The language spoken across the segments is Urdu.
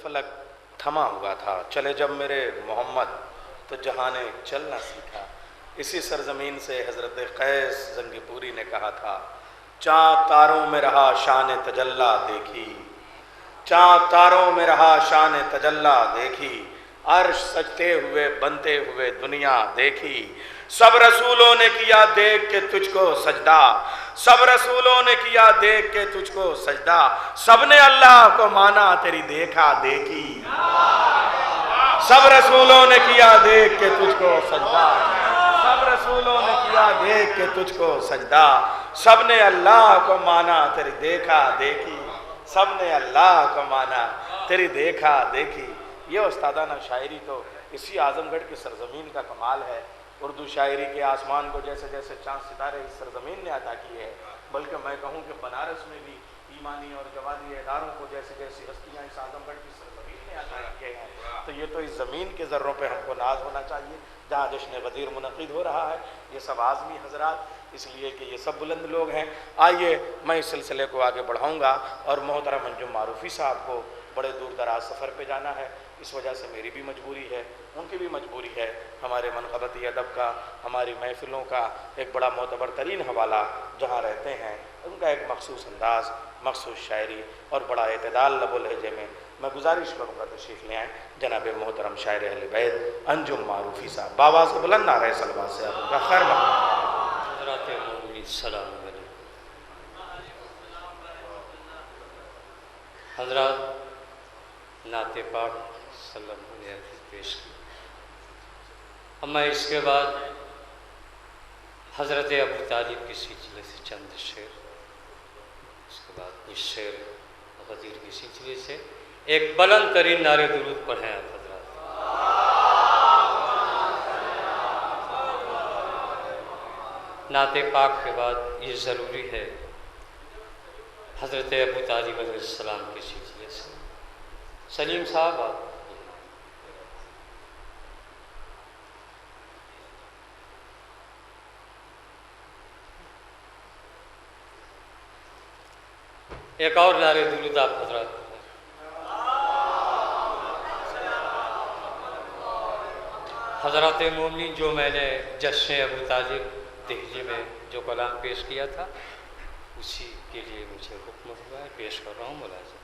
فلک تھما ہوا تھا، چلے جب میرے محمد تو جہاں نے چلنا سیکھا۔ اسی سرزمین سے حضرت قیس زنگی پوری نے کہا تھا، چاند تاروں میں رہا شان تجلی دیکھی، چاند تاروں میں رہا شان تجلی دیکھی، عرش سجتے ہوئے بنتے ہوئے دنیا دیکھی، سب رسولوں نے کیا دیکھ کے تجھ کو سجدہ، سب رسولوں نے کیا دیکھ کے تجھ کو سجدہ، سب نے اللہ کو مانا تیری دیکھا دیکھی، سب رسولوں نے کیا دیکھ کے تجھ کو سجدہ، سب رسولوں نے کیا دیکھ کے تجھ کو سجدہ، سب نے اللہ کو مانا تیری دیکھا دیکھی، سب نے اللہ کو مانا تیری دیکھا دیکھی۔ یہ استادانہ شاعری تو اسی اعظم گڑھ کی سرزمین کا کمال ہے۔ اردو شاعری کے آسمان کو جیسے جیسے چاند ستارے اس سرزمین نے عطا کیے ہیں، بلکہ میں کہوں کہ بنارس میں بھی ایمانی اور جوادی اداروں کو جیسے جیسی ہستیاں اس اعظم گڑھ کی سرزمین نے عطا کیے ہیں، تو یہ تو اس زمین کے ذروں پہ ہم کو ناز ہونا چاہیے جہاں جشن غدیر منعقد ہو رہا ہے۔ یہ سب اعظمی حضرات، اس لیے کہ یہ سب بلند لوگ ہیں۔ آئیے میں اس سلسلے کو آگے بڑھاؤں گا، اور محترم انجم معروفی صاحب کو بڑے دور دراز سفر پہ جانا ہے، اس وجہ سے میری بھی مجبوری ہے، ان کی بھی مجبوری ہے۔ ہمارے منقبتی ادب کا، ہماری محفلوں کا ایک بڑا معتبر ترین حوالہ جہاں رہتے ہیں، ان کا ایک مخصوص انداز، مخصوص شاعری اور بڑا اعتدال لب و لہجے میں گزارش کروں گا تشریف لے آئیں جناب محترم شاعر اہل بیت انجم معروفی صاحب، بآواز بلند نعرہ صلوات سے آپ کا خیر مقدم۔ حضرات مومنین السلام علیکم۔ حضرات نعت پاک صلی اللہ علیہ وسلم پیش کی۔ اب میں اس کے بعد حضرت ابو طالب کے سلسلے سے چند شعر، اس کے بعد کچھ شعر غدیر کے سلسلے سے ایک بلند ترین نعرہ درود پڑھیں آپ حضرات۔ نعت پاک کے بعد یہ ضروری ہے حضرت ابو طالب علیہ السلام کے سلسلے سے۔ سلیم صاحب آپ ایک اور نعرہ درود آپ حضرات۔ حضرات مومنین، جو میں نے جشن ابو طالب دہلی میں جو کلام پیش کیا تھا، اسی کے لیے مجھے حکم ہوا ہے، پیش کر رہا ہوں، ملاحظہ۔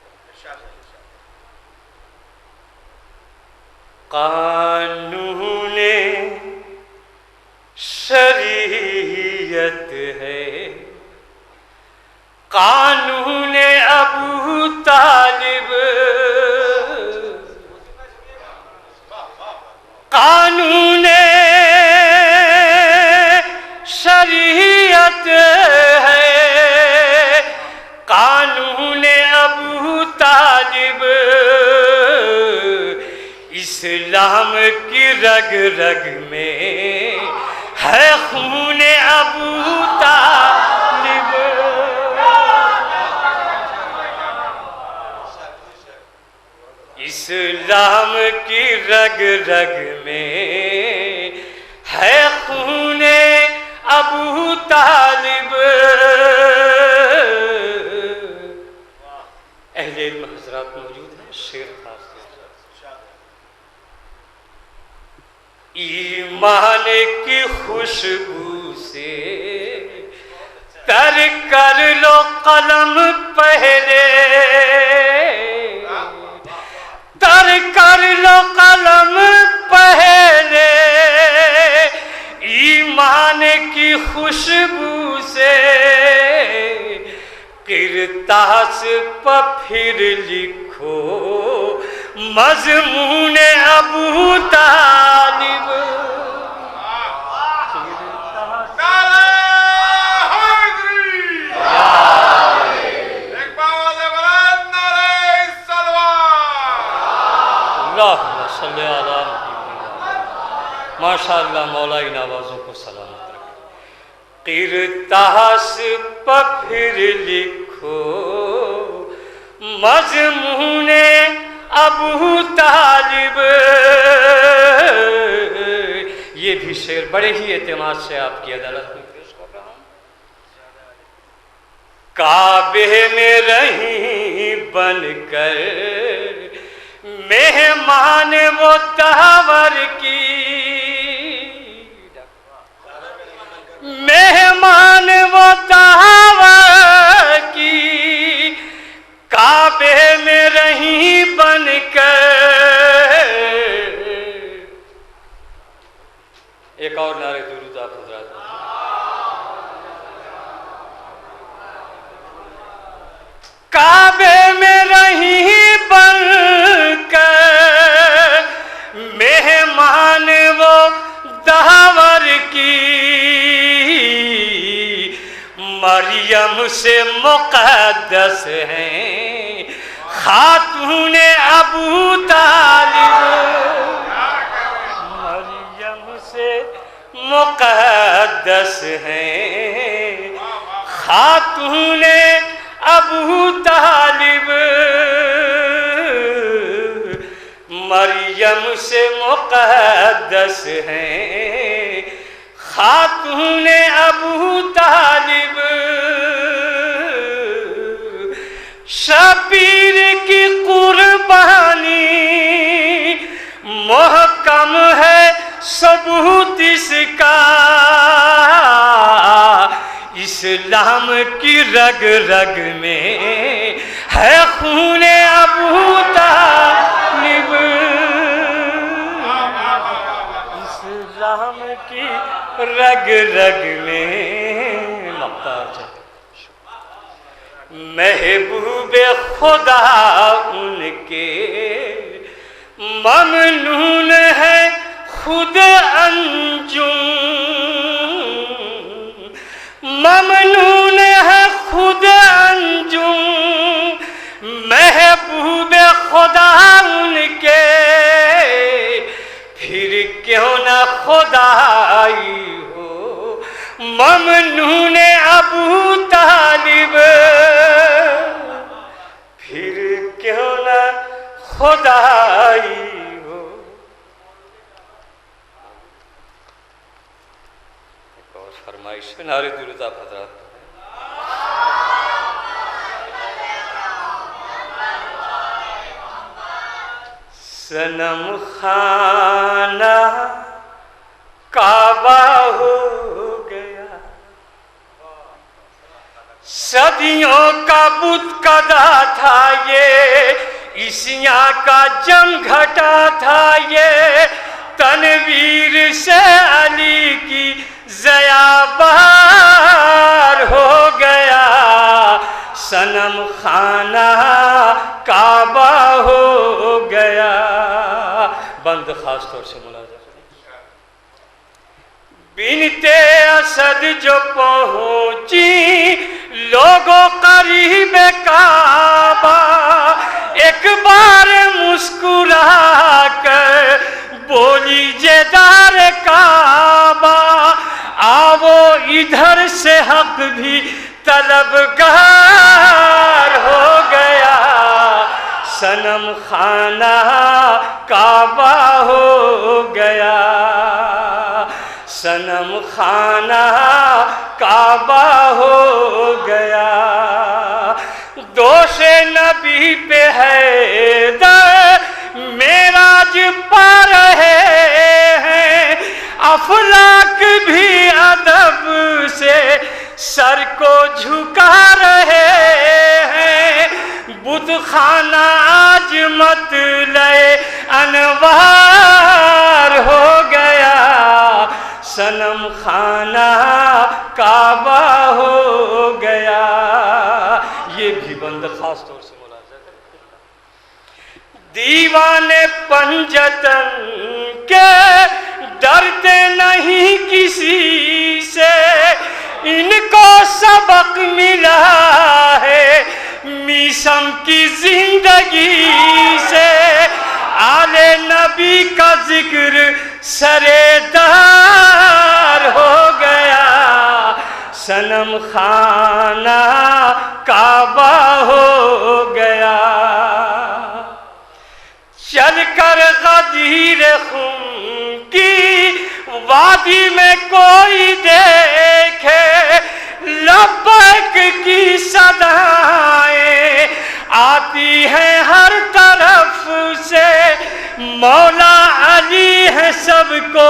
قانون شریعت ہے قانون ابو طالب، قانون شریعت ہے قانون ابو طالب، اسلام کی رگ رگ میں ہے خون ابو طالب، اسلام کی رگ رگ میں ہے خون ابو طالب۔ اہل علم حضرات موجود ہیں، شعر خاص ایمان کی خوشبو سے تر کر لو قلم پہلے، تر کر لو قلم پہلے، ایمان کی خوشبو سے کرتاس پہ پھر لکھو مضمون ابو طالب۔ اللہم صلی علی محمد۔ ماشاء اللہ، مولا ان آوازوں کو سلامت رکھے۔ کرتاس پہ پھر لکھو مضمون ابو طالب۔ یہ بھی شعر بڑے ہی اعتماد سے آپ کی عدالت میں پیش کر رہا ہوں۔ کعبے میں رہیں بن کر مہمان وہ دہور کی، مہمان وہ دہور کی، کعبے میں رہی بن کر۔ ایک اور نعرے درود آپ حضرات۔ کعبے میں رہی بن کر، مہمان وہ دہور کی، مریم سے مقدس ہیں خاتون ابو طالب، مریم سے مقدس ہیں خاتون ابو طالب، مریم سے مقدس ہیں خاتون ابو طالب، شبیر کی قربانی محکم ہے ثبوت اس کا، اسلام کی رگ رگ میں ہے خون ابو طالب، اسلام کی رگ رگ میں محبوب خدا ان کے ممنون ہے خود انجم، ممنون ہے خود انجم، محبوب خدا ان کے پھر کیوں نہ خدائی ہو ممنون ابو طالب، پھر کیوں نہ خدائی ہو۔ ایک اور فرمائش نعرے درود آپ حضرات۔ صنم خانہ کعبہ ہو گیا، صدیوں کا بت کدا تھا یہ، عیسیاں کا جم گھٹا تھا یہ، تنویر سے علی کی ضیا بہار ہو گیا، صنم خانہ کعبہ ہو گیا۔ بند خاص طور سے ملاحظہ بنت اسد جو پہنچی لوگوں قریب کعبہ، ایک بار مسکرا کر بولی جدار کعبہ، آؤ ادھر سے حق بھی طلبگار ہو گیا، صنم خانہ کعبہ ہو گیا، صنم خانہ کعبہ ہو گیا۔ دوش نبی پہ حیدر معراج پا رہے ہیں، افلاک بھی ادب سے سر کو جھکا رہے ہیں، بت خانہ آج مطلع انوار ہو گیا، صنم خانہ کعبہ ہو گیا۔ یہ بھی بند خاص طور سے ملاحظہ کرتے ہیں، دیوانے پنجتن کے ڈرتے نہیں کسی سے، ان کو سبق ملا ہے میسم کی زندگی سے، آل نبی کا ذکر سرے دار ہو گیا، صنم خانہ کعبہ ہو گیا۔ چل کر غدیر خون کی وادی میں کوئی دیکھے، لبیک کی صدائیں آتی ہیں ہر طرف سے، مولا علی ہے سب کو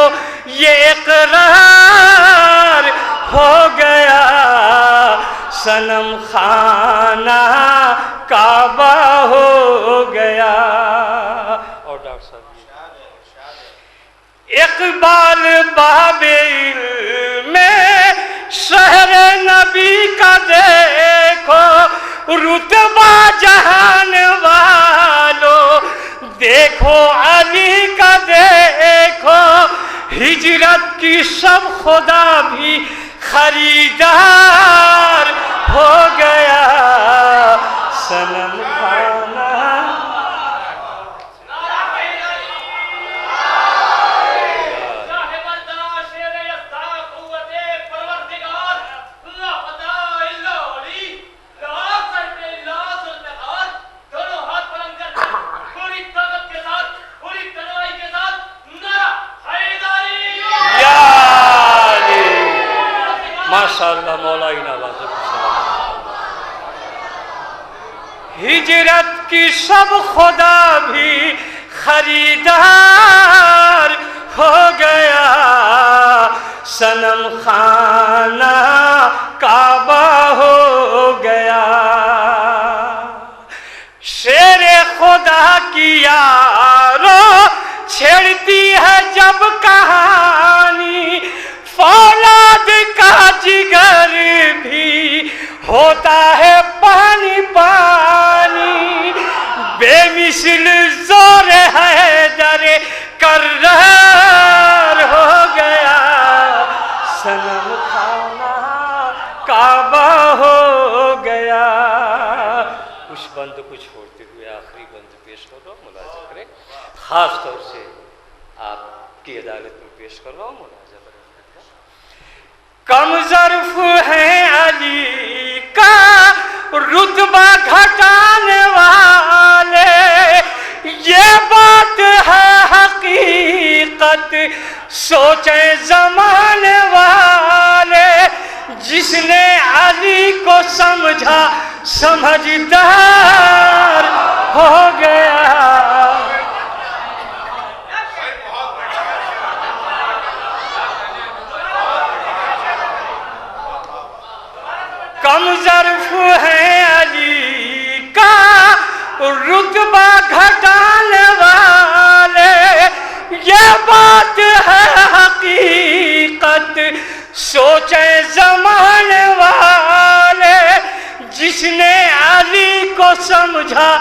یہ اقرار ہو گیا، صنم خانہ کعبہ ہو گیا۔ اور ڈاکٹر صاحب اقبال بابل میں شہر نبی کا دیکھو رتبہ، جہان والو دیکھو علی کا دیکھو، ہجرت کی سب خدا بھی خریدار ہو گیا، صنم خانہ۔ ماشاءاللہ مولا نوازے کو سلام۔ ہجرت کی سب خدا بھی خریدار ہو گیا، صنم خانہ کعبہ ہو گیا۔ شیر خدا کی یارو چھیڑتی ہے جب کہانی، فولاد کا جگر بھی ہوتا ہے پانی پانی، بے مثل زور حیدر کرار ہو گیا، صنم خانہ کعبہ ہو گیا۔ کچھ بند کو چھوڑتے ہوئے آخری بند پیش کر رہا ہوں، ملاحظہ کریں، خاص طور سے آپ کی عدالت میں پیش کر رہا ہوں، ملاحظہ۔ کم ظرف ہے علی کا رتبہ گھٹانے والے، یہ بات ہے حقیقت سوچیں زمانے والے، جس نے علی کو سمجھا سمجھدار ہو گیا۔ کم ظرف ہے علی کا رتبہ گھٹانے والے، یہ بات ہے حقیقت سوچیں زمانے والے، جس نے علی کو سمجھا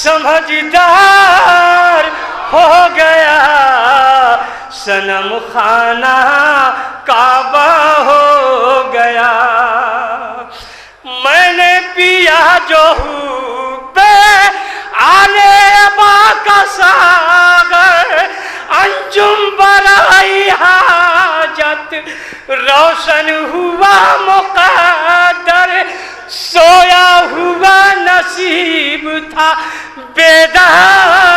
سمجھدار ہو گیا، صنم خانہ کعبہ ہو گیا۔ میں نے پیا جو بے آلے ابا کا ساغر، انجم برائی حاجت روشن ہوا مقدر، سویا ہوا نصیب تھا بیدار